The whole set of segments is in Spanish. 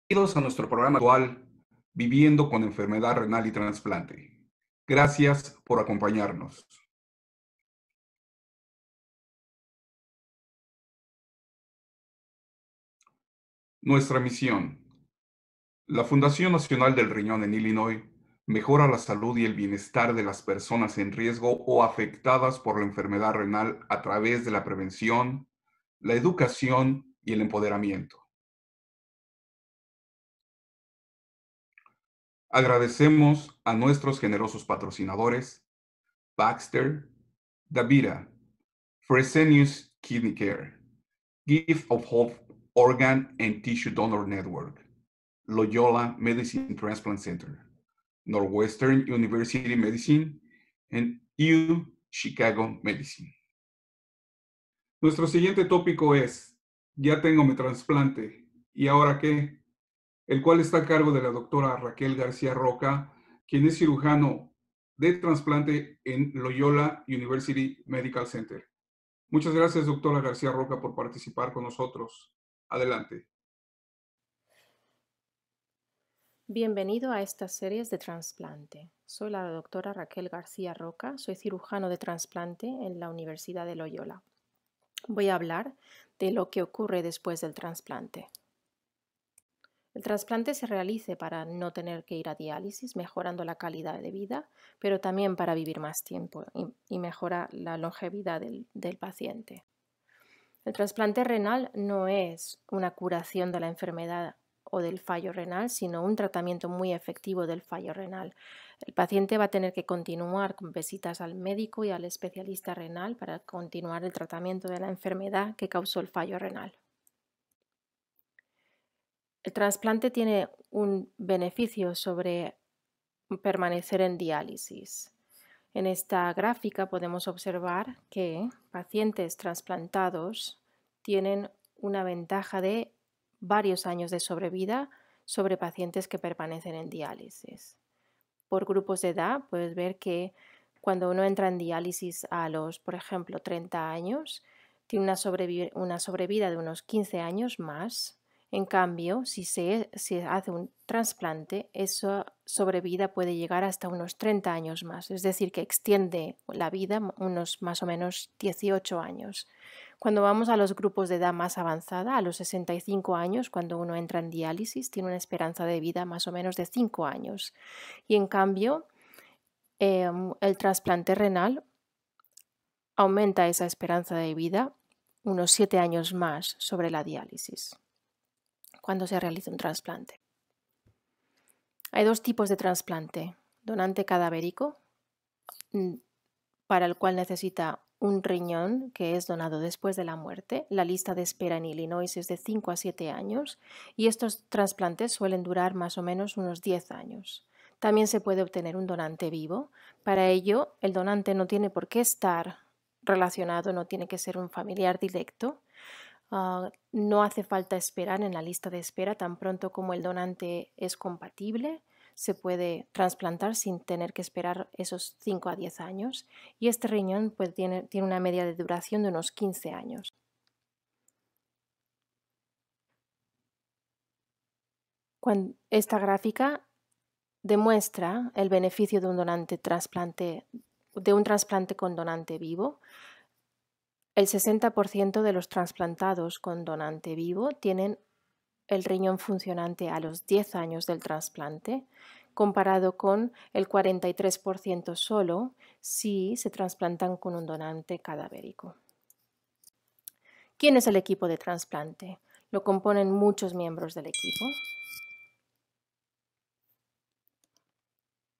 Bienvenidos a nuestro programa actual, Viviendo con enfermedad renal y trasplante. Gracias por acompañarnos. Nuestra misión. La Fundación Nacional del Riñón en Illinois mejora la salud y el bienestar de las personas en riesgo o afectadas por la enfermedad renal a través de la prevención, la educación y el empoderamiento. Agradecemos a nuestros generosos patrocinadores, Baxter, Davida, Fresenius Kidney Care, Gift of Hope Organ and Tissue Donor Network, Loyola Medicine Transplant Center, Northwestern University Medicine, and U Chicago Medicine. Nuestro siguiente tópico es, ya tengo mi trasplante, ¿y ahora qué? El cual está a cargo de la doctora Raquel García Roca, quien es cirujano de trasplante en Loyola University Medical Center. Muchas gracias, doctora García Roca, por participar con nosotros. Adelante. Bienvenido a estas series de trasplante. Soy la doctora Raquel García Roca, soy cirujano de trasplante en la Universidad de Loyola. Voy a hablar de lo que ocurre después del trasplante. El trasplante se realiza para no tener que ir a diálisis, mejorando la calidad de vida, pero también para vivir más tiempo y mejora la longevidad del paciente. El trasplante renal no es una curación de la enfermedad o del fallo renal, sino un tratamiento muy efectivo del fallo renal. El paciente va a tener que continuar con visitas al médico y al especialista renal para continuar el tratamiento de la enfermedad que causó el fallo renal. El trasplante tiene un beneficio sobre permanecer en diálisis. En esta gráfica podemos observar que pacientes trasplantados tienen una ventaja de varios años de sobrevida sobre pacientes que permanecen en diálisis. Por grupos de edad puedes ver que cuando uno entra en diálisis a los, por ejemplo, 30 años, tiene una sobrevida de unos 15 años más. En cambio, si se hace un trasplante, esa sobrevida puede llegar hasta unos 30 años más, es decir, que extiende la vida unos más o menos 18 años. Cuando vamos a los grupos de edad más avanzada, a los 65 años, cuando uno entra en diálisis, tiene una esperanza de vida más o menos de 5 años. Y en cambio, el trasplante renal aumenta esa esperanza de vida unos 7 años más sobre la diálisis cuando se realiza un trasplante. Hay dos tipos de trasplante: donante cadavérico, para el cual necesita un riñón que es donado después de la muerte. La lista de espera en Illinois es de 5 a 7 años y estos trasplantes suelen durar más o menos unos 10 años. También se puede obtener un donante vivo. Para ello, el donante no tiene por qué estar relacionado, no tiene que ser un familiar directo. No hace falta esperar en la lista de espera. Tan pronto como el donante es compatible, se puede trasplantar sin tener que esperar esos 5 a 10 años. Y este riñón pues, tiene una media de duración de unos 15 años. Esta gráfica demuestra el beneficio de un trasplante con donante vivo. El 60% de los trasplantados con donante vivo tienen el riñón funcionante a los 10 años del trasplante, comparado con el 43% solo si se trasplantan con un donante cadavérico. ¿Quién es el equipo de trasplante? Lo componen muchos miembros del equipo.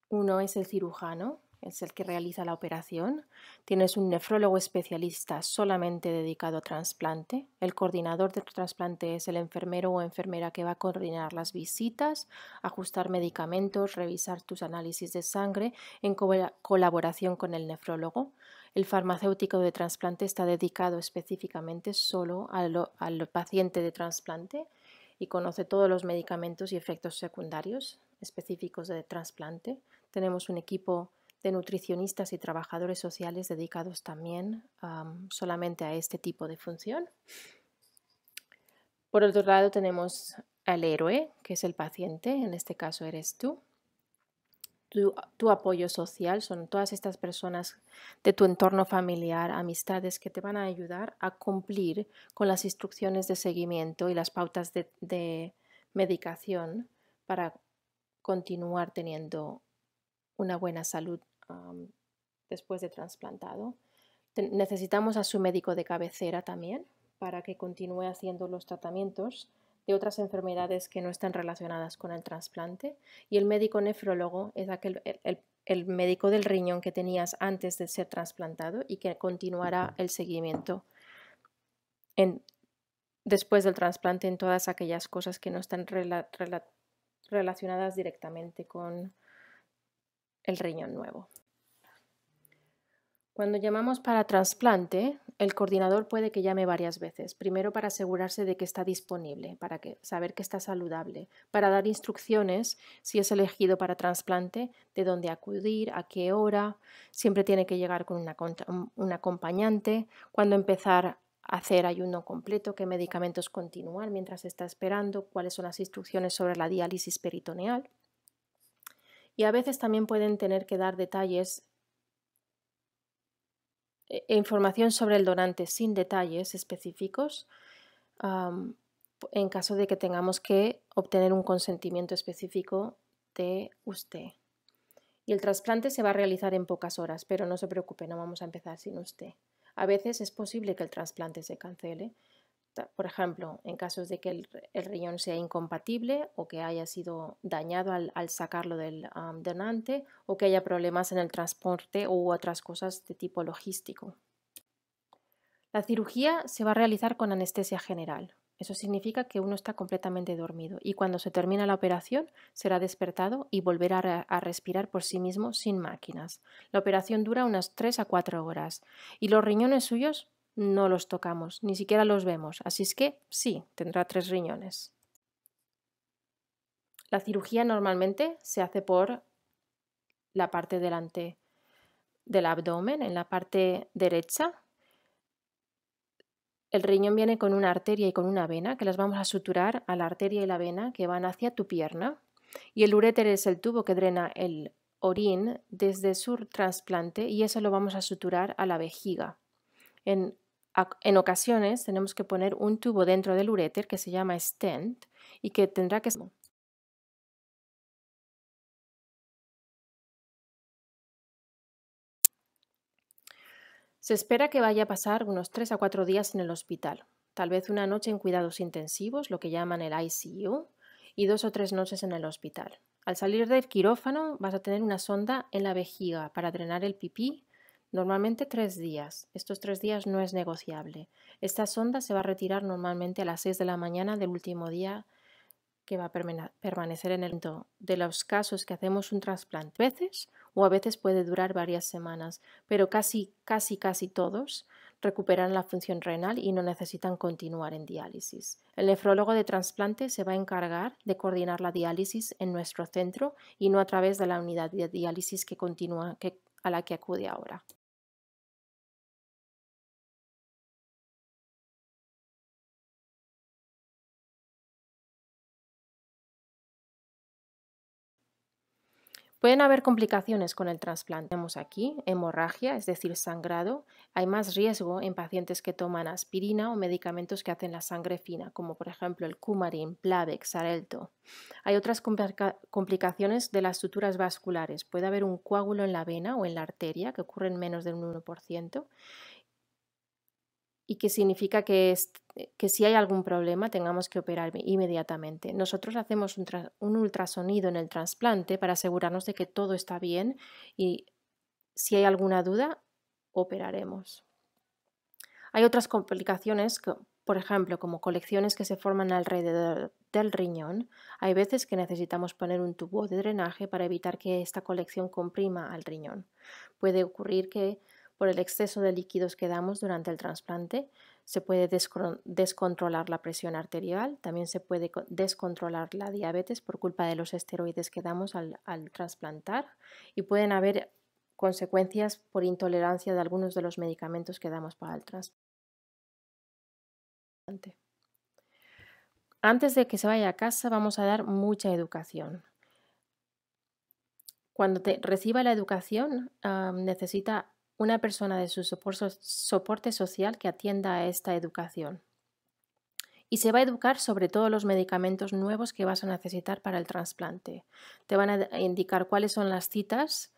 Uno es el cirujano, es el que realiza la operación. Tienes un nefrólogo especialista solamente dedicado a trasplante. El coordinador de trasplante es el enfermero o enfermera que va a coordinar las visitas, ajustar medicamentos, revisar tus análisis de sangre en colaboración con el nefrólogo. El farmacéutico de trasplante está dedicado específicamente solo al paciente de trasplante y conoce todos los medicamentos y efectos secundarios específicos de trasplante. Tenemos un equipo de nutricionistas y trabajadores sociales dedicados también solamente a este tipo de función. Por otro lado, tenemos al héroe, que es el paciente, en este caso eres tú. Tu apoyo social son todas estas personas de tu entorno familiar, amistades que te van a ayudar a cumplir con las instrucciones de seguimiento y las pautas de medicación para continuar teniendo una buena salud después de trasplantado. Necesitamos a su médico de cabecera también para que continúe haciendo los tratamientos de otras enfermedades que no están relacionadas con el trasplante. Y el médico nefrólogo es el médico del riñón que tenías antes de ser trasplantado y que continuará el seguimiento después del trasplante en todas aquellas cosas que no están relacionadas directamente con el riñón nuevo. Cuando llamamos para trasplante, el coordinador puede que llame varias veces. Primero para asegurarse de que está disponible, para saber que está saludable, para dar instrucciones si es elegido para trasplante, de dónde acudir, a qué hora. Siempre tiene que llegar con un acompañante. Cuándo empezar a hacer ayuno completo, qué medicamentos continuar mientras está esperando, cuáles son las instrucciones sobre la diálisis peritoneal. Y a veces también pueden tener que dar detalles información sobre el donante sin detalles específicos en caso de que tengamos que obtener un consentimiento específico de usted. Y el trasplante se va a realizar en pocas horas, pero no se preocupe, no vamos a empezar sin usted. A veces es posible que el trasplante se cancele. Por ejemplo, en casos de que el riñón sea incompatible o que haya sido dañado al sacarlo del donante o que haya problemas en el transporte u otras cosas de tipo logístico. La cirugía se va a realizar con anestesia general. Eso significa que uno está completamente dormido y cuando se termina la operación será despertado y volverá a respirar por sí mismo sin máquinas. La operación dura unas 3 a 4 horas y los riñones suyos no los tocamos, ni siquiera los vemos, así es que sí, tendrá 3 riñones. La cirugía normalmente se hace por la parte delante del abdomen, en la parte derecha. El riñón viene con una arteria y con una vena que las vamos a suturar a la arteria y la vena que van hacia tu pierna. Y el uréter es el tubo que drena el orín desde su trasplante y eso lo vamos a suturar a la vejiga. En ocasiones tenemos que poner un tubo dentro del uréter que se llama stent y que tendrá que... Se espera que vaya a pasar unos 3 a 4 días en el hospital, tal vez una noche en cuidados intensivos, lo que llaman el ICU, y 2 o 3 noches en el hospital. Al salir del quirófano vas a tener una sonda en la vejiga para drenar el pipí, normalmente 3 días. Estos 3 días no es negociable. Esta sonda se va a retirar normalmente a las 6 de la mañana del último día que va a permanecer en el momento de los casos que hacemos un trasplante. A veces o a veces puede durar varias semanas, pero casi todos recuperan la función renal y no necesitan continuar en diálisis. El nefrólogo de trasplante se va a encargar de coordinar la diálisis en nuestro centro y no a través de la unidad de diálisis a la que acude ahora. Pueden haber complicaciones con el trasplante. Tenemos aquí hemorragia, es decir, sangrado. Hay más riesgo en pacientes que toman aspirina o medicamentos que hacen la sangre fina, como por ejemplo el Coumadin, Plavix, Xarelto. Hay otras complicaciones de las suturas vasculares. Puede haber un coágulo en la vena o en la arteria, que ocurre en menos del 1%, y que significa que si hay algún problema tengamos que operar inmediatamente. Nosotros hacemos un ultrasonido en el trasplante para asegurarnos de que todo está bien y si hay alguna duda, operaremos. Hay otras complicaciones, por ejemplo, como colecciones que se forman alrededor del riñón. Hay veces que necesitamos poner un tubo de drenaje para evitar que esta colección comprima al riñón. Puede ocurrir que por el exceso de líquidos que damos durante el trasplante se puede descontrolar la presión arterial, también se puede descontrolar la diabetes por culpa de los esteroides que damos al trasplantar y pueden haber consecuencias por intolerancia de algunos de los medicamentos que damos para el trasplante. Antes de que se vaya a casa vamos a dar mucha educación. Cuando reciba la educación, necesita una persona de su soporte social que atienda a esta educación. Y se va a educar sobre todos los medicamentos nuevos que vas a necesitar para el trasplante. Te van a indicar cuáles son las citas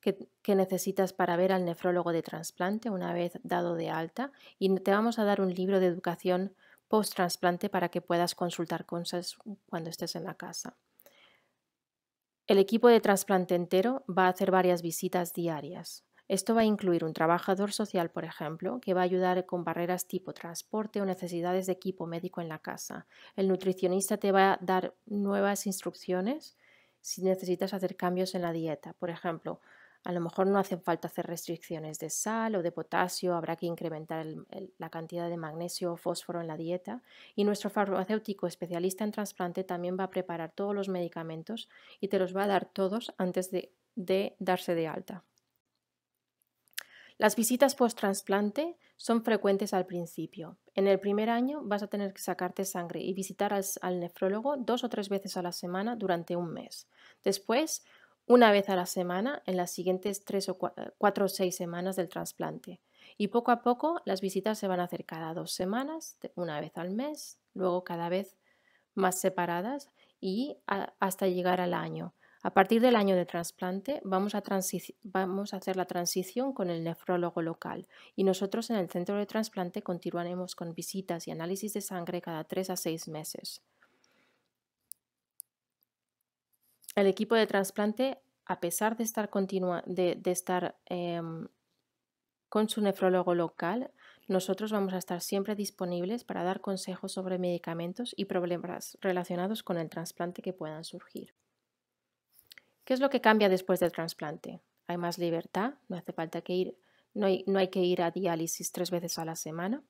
que necesitas para ver al nefrólogo de trasplante una vez dado de alta, y te vamos a dar un libro de educación post-trasplante para que puedas consultar cosas cuando estés en la casa. El equipo de trasplante entero va a hacer varias visitas diarias. Esto va a incluir un trabajador social, por ejemplo, que va a ayudar con barreras tipo transporte o necesidades de equipo médico en la casa. El nutricionista te va a dar nuevas instrucciones si necesitas hacer cambios en la dieta. Por ejemplo, a lo mejor no hace falta hacer restricciones de sal o de potasio, habrá que incrementar la cantidad de magnesio o fósforo en la dieta. Y nuestro farmacéutico especialista en trasplante también va a preparar todos los medicamentos y te los va a dar todos antes de darse de alta. Las visitas post-trasplante son frecuentes al principio. En el primer año vas a tener que sacarte sangre y visitar al nefrólogo 2 o 3 veces a la semana durante un mes. Después, una vez a la semana en las siguientes 4 o 6 semanas del trasplante. Y poco a poco las visitas se van a hacer cada 2 semanas, una vez al mes, luego cada vez más separadas y hasta llegar al año. A partir del año de trasplante vamos a hacer la transición con el nefrólogo local, y nosotros en el centro de trasplante continuaremos con visitas y análisis de sangre cada 3 a 6 meses. El equipo de trasplante, a pesar de estar, con su nefrólogo local, nosotros vamos a estar siempre disponibles para dar consejos sobre medicamentos y problemas relacionados con el trasplante que puedan surgir. ¿Qué es lo que cambia después del trasplante? Hay más libertad, no hace falta no hay que ir a diálisis 3 veces a la semana.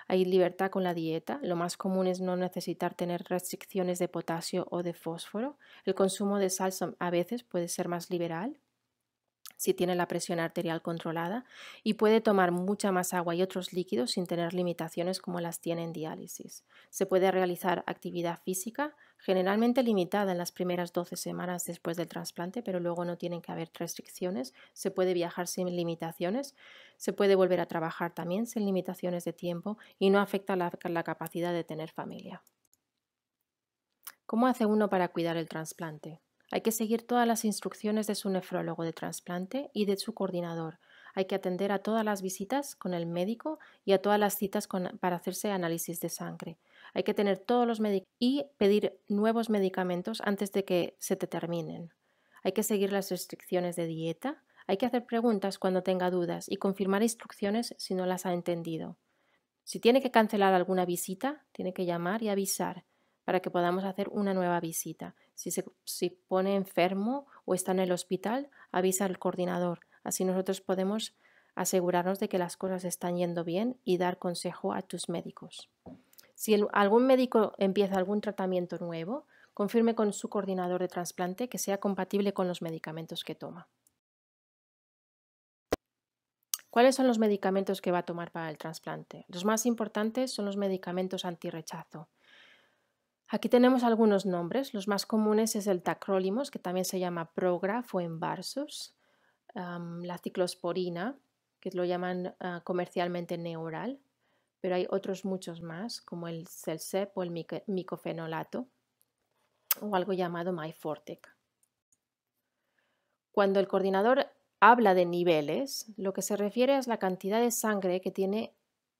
Hay libertad con la dieta. Lo más común es no necesitar tener restricciones de potasio o de fósforo. El consumo de sal a veces puede ser más liberal si tiene la presión arterial controlada, y puede tomar mucha más agua y otros líquidos sin tener limitaciones como las tiene en diálisis. Se puede realizar actividad física, generalmente limitada en las primeras 12 semanas después del trasplante, pero luego no tienen que haber restricciones. Se puede viajar sin limitaciones, se puede volver a trabajar también sin limitaciones de tiempo, y no afecta la capacidad de tener familia. ¿Cómo hace uno para cuidar el trasplante? Hay que seguir todas las instrucciones de su nefrólogo de trasplante y de su coordinador. Hay que atender a todas las visitas con el médico y a todas las citas para hacerse análisis de sangre. Hay que tener todos los medicamentos y pedir nuevos medicamentos antes de que se te terminen. Hay que seguir las restricciones de dieta. Hay que hacer preguntas cuando tenga dudas y confirmar instrucciones si no las ha entendido. Si tiene que cancelar alguna visita, tiene que llamar y avisar para que podamos hacer una nueva visita. Si pone enfermo o está en el hospital, avisa al coordinador. Así nosotros podemos asegurarnos de que las cosas están yendo bien y dar consejo a tus médicos. Si algún médico empieza algún tratamiento nuevo, confirme con su coordinador de trasplante que sea compatible con los medicamentos que toma. ¿Cuáles son los medicamentos que va a tomar para el trasplante? Los más importantes son los medicamentos antirrechazo. Aquí tenemos algunos nombres. Los más comunes es el tacrolimus, que también se llama Prograf o Envarsus, la ciclosporina, que lo llaman comercialmente Neural, pero hay otros muchos más, como el Celsep o el micofenolato, o algo llamado Myfortec. Cuando el coordinador habla de niveles, lo que se refiere es la cantidad de sangre que tiene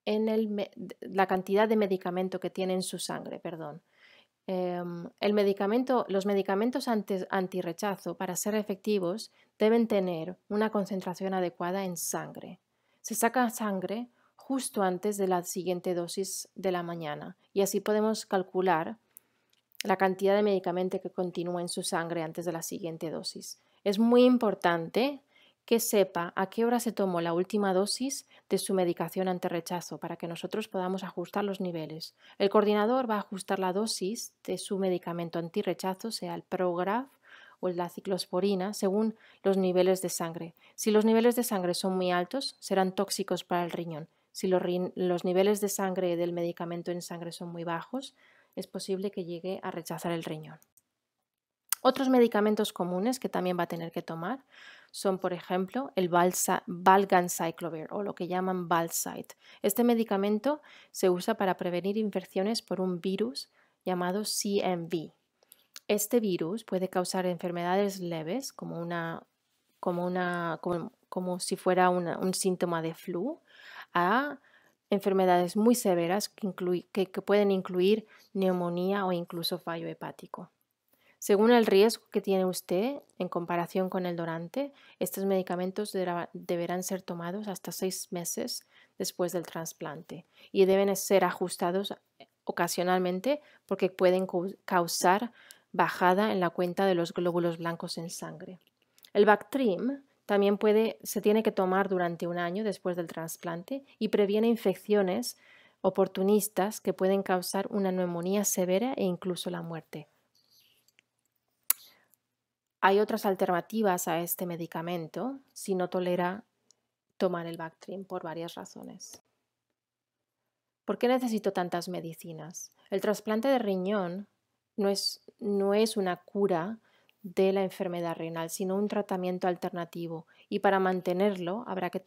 la cantidad de medicamento que tiene en su sangre, perdón. Los medicamentos antirrechazo, para ser efectivos, deben tener una concentración adecuada en sangre. Se saca sangre justo antes de la siguiente dosis de la mañana, y así podemos calcular la cantidad de medicamento que continúa en su sangre antes de la siguiente dosis. Es muy importante que sepa a qué hora se tomó la última dosis de su medicación antirrechazo para que nosotros podamos ajustar los niveles. El coordinador va a ajustar la dosis de su medicamento antirrechazo, sea el Prograf o la ciclosporina, según los niveles de sangre. Si los niveles de sangre son muy altos, serán tóxicos para el riñón. Si los niveles de sangre del medicamento en sangre son muy bajos, es posible que llegue a rechazar el riñón. Otros medicamentos comunes que también va a tener que tomar son, por ejemplo, el Valganciclovir o lo que llaman Valsite. Este medicamento se usa para prevenir infecciones por un virus llamado CMV. Este virus puede causar enfermedades leves como si fuera un síntoma de flu, a enfermedades muy severas que pueden incluir neumonía o incluso fallo hepático. Según el riesgo que tiene usted en comparación con el donante, estos medicamentos deberán ser tomados hasta 6 meses después del trasplante y deben ser ajustados ocasionalmente porque pueden causar bajada en la cuenta de los glóbulos blancos en sangre. El Bactrim también se tiene que tomar durante un año después del trasplante y previene infecciones oportunistas que pueden causar una neumonía severa e incluso la muerte. Hay otras alternativas a este medicamento si no tolera tomar el Bactrim por varias razones. ¿Por qué necesito tantas medicinas? El trasplante de riñón no es una cura de la enfermedad renal, sino un tratamiento alternativo y para mantenerlo habrá que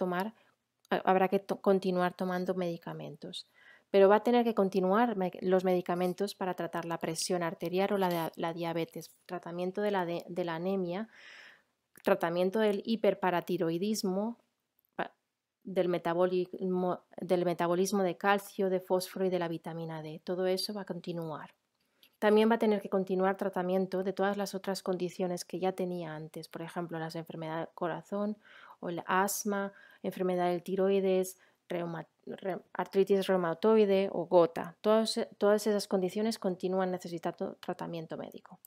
continuar tomando medicamentos. Pero va a tener que continuar los medicamentos para tratar la presión arterial o la diabetes, tratamiento de la anemia, tratamiento del hiperparatiroidismo, del metabolismo de calcio, de fósforo y de la vitamina D. Todo eso va a continuar. También va a tener que continuar tratamiento de todas las otras condiciones que ya tenía antes, por ejemplo, las enfermedades del corazón o el asma, enfermedad del tiroides, artritis reumatoide o gota. Todas esas condiciones continúan necesitando tratamiento médico.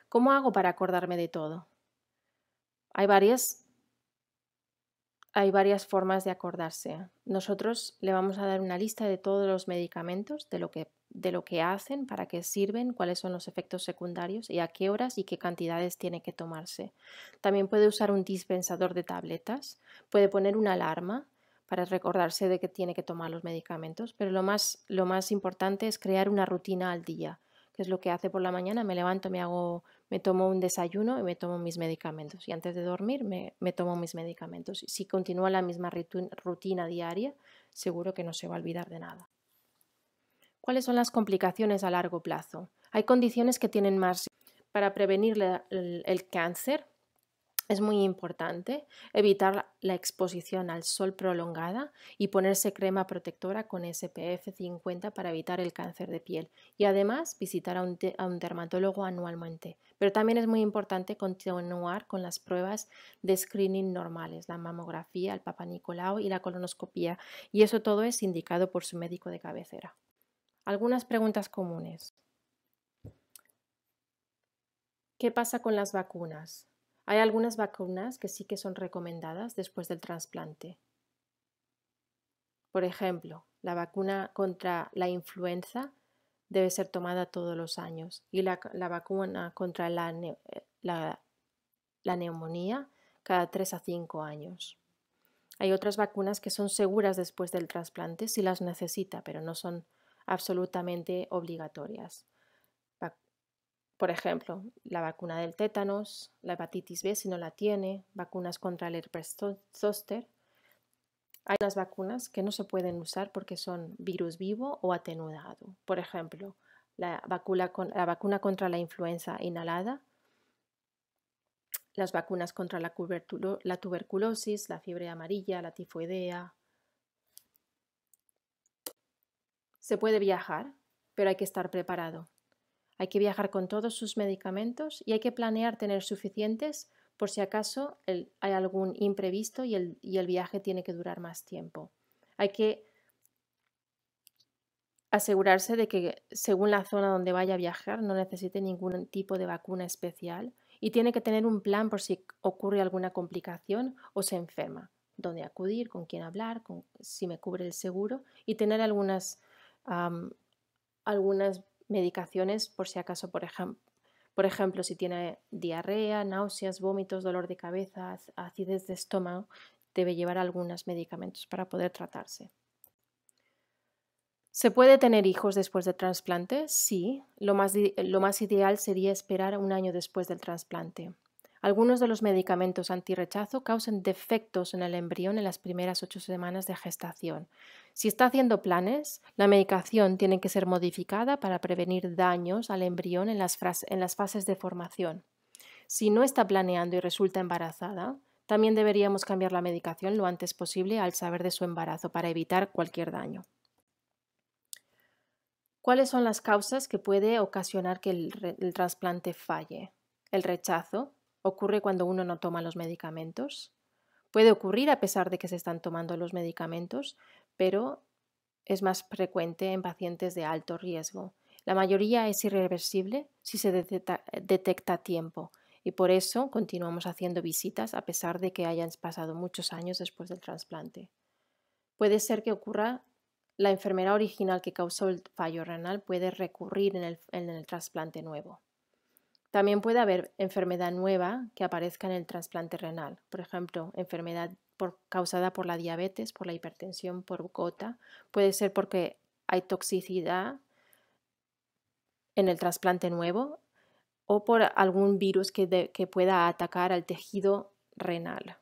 ¿Cómo hago para acordarme de todo? Hay varias formas de acordarse. Nosotros le vamos a dar una lista de todos los medicamentos, de lo que hacen, para qué sirven, cuáles son los efectos secundarios y a qué horas y qué cantidades tiene que tomarse. También puede usar un dispensador de tabletas, puede poner una alarma para recordarse de que tiene que tomar los medicamentos, pero lo más importante es crear una rutina al día, que es lo que hace por la mañana. Me levanto, me tomo un desayuno y me tomo mis medicamentos. Y antes de dormir me tomo mis medicamentos. Si continúa la misma rutina diaria, seguro que no se va a olvidar de nada. ¿Cuáles son las complicaciones a largo plazo? Hay condiciones que tienen más. Para prevenir el cáncer es muy importante evitar la exposición al sol prolongada y ponerse crema protectora con SPF 50 para evitar el cáncer de piel. Y además visitar a un dermatólogo anualmente. Pero también es muy importante continuar con las pruebas de screening normales, la mamografía, el Papa Nicolau y la colonoscopia. Y eso todo es indicado por su médico de cabecera. Algunas preguntas comunes. ¿Qué pasa con las vacunas? Hay algunas vacunas que sí que son recomendadas después del trasplante. Por ejemplo, la vacuna contra la influenza debe ser tomada todos los años y la vacuna contra la neumonía cada 3 a 5 años. Hay otras vacunas que son seguras después del trasplante si las necesita, pero no son absolutamente obligatorias. Por ejemplo, la vacuna del tétanos, la hepatitis B si no la tiene, vacunas contra el herpes zóster. Hay unas vacunas que no se pueden usar porque son virus vivo o atenuado. Por ejemplo, la vacuna contra la influenza inhalada, las vacunas contra la tuberculosis, la fiebre amarilla, la tifoidea. Se puede viajar, pero hay que estar preparado. Hay que viajar con todos sus medicamentos y hay que planear tener suficientes por si acaso hay algún imprevisto y el viaje tiene que durar más tiempo. Hay que asegurarse de que según la zona donde vaya a viajar no necesite ningún tipo de vacuna especial y tiene que tener un plan por si ocurre alguna complicación o se enferma, dónde acudir, con quién hablar, si me cubre el seguro y tener algunas medicaciones por si acaso, por ejemplo, si tiene diarrea, náuseas, vómitos, dolor de cabeza, acidez de estómago, debe llevar algunos medicamentos para poder tratarse. ¿Se puede tener hijos después del trasplante? Sí, lo más ideal sería esperar un año después del trasplante. Algunos de los medicamentos antirrechazo causan defectos en el embrión en las primeras 8 semanas de gestación. Si está haciendo planes, la medicación tiene que ser modificada para prevenir daños al embrión en las fases de formación. Si no está planeando y resulta embarazada, también deberíamos cambiar la medicación lo antes posible al saber de su embarazo para evitar cualquier daño. ¿Cuáles son las causas que puede ocasionar que el trasplante falle? El rechazo ocurre cuando uno no toma los medicamentos. Puede ocurrir a pesar de que se están tomando los medicamentos, pero es más frecuente en pacientes de alto riesgo. La mayoría es irreversible si se detecta a tiempo y por eso continuamos haciendo visitas a pesar de que hayan pasado muchos años después del trasplante. Puede ser que ocurra la enfermedad original que causó el fallo renal puede recurrir en el trasplante nuevo. También puede haber enfermedad nueva que aparezca en el trasplante renal, por ejemplo, enfermedad causada por la diabetes, por la hipertensión, por gota. Puede ser porque hay toxicidad en el trasplante nuevo o por algún virus que pueda atacar al tejido renal.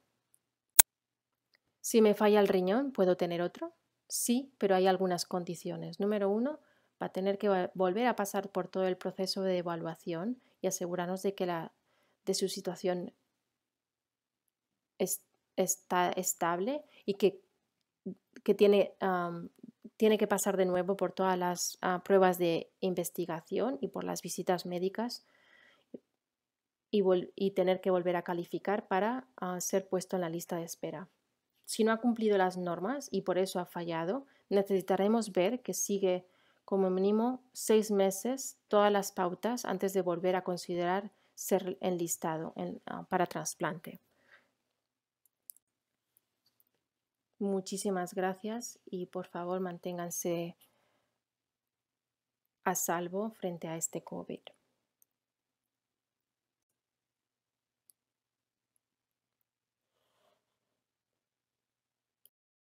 Si me falla el riñón, ¿puedo tener otro? Sí, pero hay algunas condiciones. Número 1, va a tener que volver a pasar por todo el proceso de evaluación y asegurarnos de su situación está estable y que tiene que pasar de nuevo por todas las pruebas de investigación y por las visitas médicas y tener que volver a calificar para ser puesto en la lista de espera. Si no ha cumplido las normas y por eso ha fallado, necesitaremos ver que sigue como mínimo 6 meses todas las pautas antes de volver a considerar ser enlistado para trasplante. Muchísimas gracias y por favor manténganse a salvo frente a este COVID.